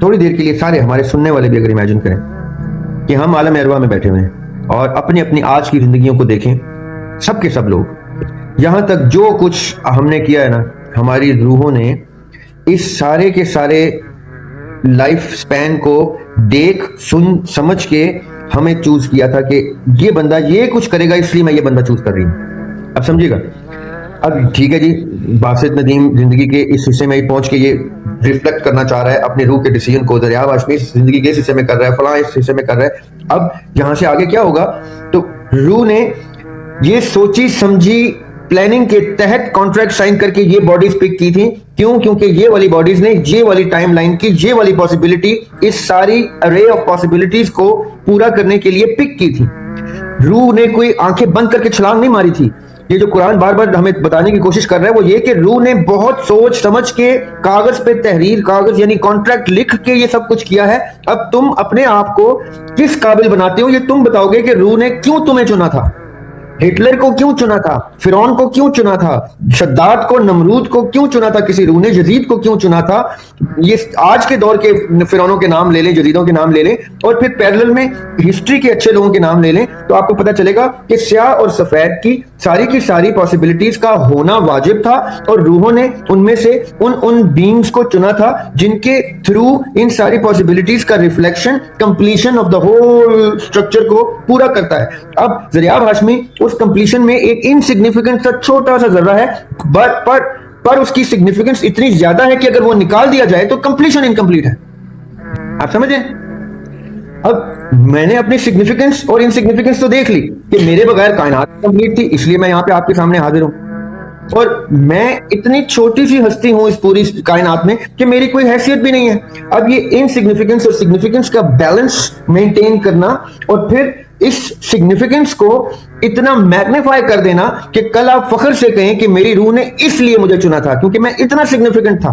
थोड़ी देर के लिए सारे हमारे सुनने वाले भी अगर इमेजिन करें कि हम आलम अरवा में बैठे हुए हैं और अपनी अपनी आज की जिंदगियों को देखें, सब के सब लोग, यहां तक जो कुछ हमने किया है ना, हमारी रूहों ने इस सारे के सारे लाइफ स्पैन को देख सुन समझ के हमें चूज किया था कि ये बंदा ये कुछ करेगा, इसलिए मैं ये बंदा चूज कर रही हूं। अब समझिएगा। अब ठीक है जी, बासित नदीम जिंदगी के इस हिस्से में ही पहुंच के ये रिफ्लेक्ट करना चाह रहा है अपने रूह के डिसीजन को, दरिया वाशमी जिंदगी के इस हिस्से में कर रहा है, फलां इस हिस्से में कर रहा है। अब यहां से आगे क्या होगा, तो रूह ने ये सोची समझी प्लानिंग के तहत कॉन्ट्रैक्ट साइन करके ये बॉडीज पिक की थी। क्यों? क्योंकि ये वाली बॉडीज ने ये वाली टाइमलाइन की ये वाली पॉसिबिलिटी, इस सारी अरे ऑफ पॉसिबिलिटीज को पूरा करने के लिए पिक की थी। रूह ने कोई आंखें बंद करके छलांग नहीं मारी थी। ये जो कुरान बार बार हमें बताने की कोशिश कर रहा है वो ये कि रूह ने बहुत सोच समझ के कागज पे तहरीर, कागज यानी कॉन्ट्रैक्ट लिख के ये सब कुछ किया है। अब तुम अपने आप को किस काबिल बनाते हो ये तुम बताओगे कि रूह ने क्यों तुम्हें चुना था। हिटलर को क्यों चुना था, फिरौन को क्यों चुना था, शद्दाद को, नमरूद को क्यों चुना था किसी रूह ने, यजीद को क्यों चुना था। ये आज के दौर के फिरौनों के नाम ले लें, यजीदों के नाम ले लें और फिर पैरेलल में हिस्ट्री के अच्छे लोगों के नाम ले लें, तो आपको पता चलेगा कि स्याह और सफेद की सारी पॉसिबिलिटीज का होना वाजिब था और रूहों ने उनमें से उन बीइंग्स को चुना था जिनके थ्रू इन सारी पॉसिबिलिटीज का reflection completion of the whole structure को पूरा करता है। अब ज़रियाब हाशमी उस कंप्लीशन में एक इनसिग्निफिकेंट सा छोटा सा जर्रा है, पर उसकी सिग्निफिकेंस इतनी ज्यादा है कि अगर वो निकाल दिया जाए तो कंप्लीशन इनकम्प्लीट है। आप समझे? अब मैंने अपनी सिग्निफिकेंस और इनसिग्निफिकेंस तो देख ली कि मेरे बगैर कायनात कंप्लीट थी, इसलिए मैं यहां पे आपके सामने हाजिर हूं और मैं इतनी छोटी सी हस्ती हूं इस पूरी कायनात में कि मेरी कोई हैसियत भी नहीं है। अब ये इनसिग्निफिकेंस और सिग्निफिकेंस का बैलेंस मेंटेन करना और फिर इस सिग्निफिकेंस को इतना मैग्नीफाई कर देना कि कल आप फख्र से कहें कि मेरी रूह ने इसलिए मुझे चुना था क्योंकि मैं इतना सिग्निफिकेंट था।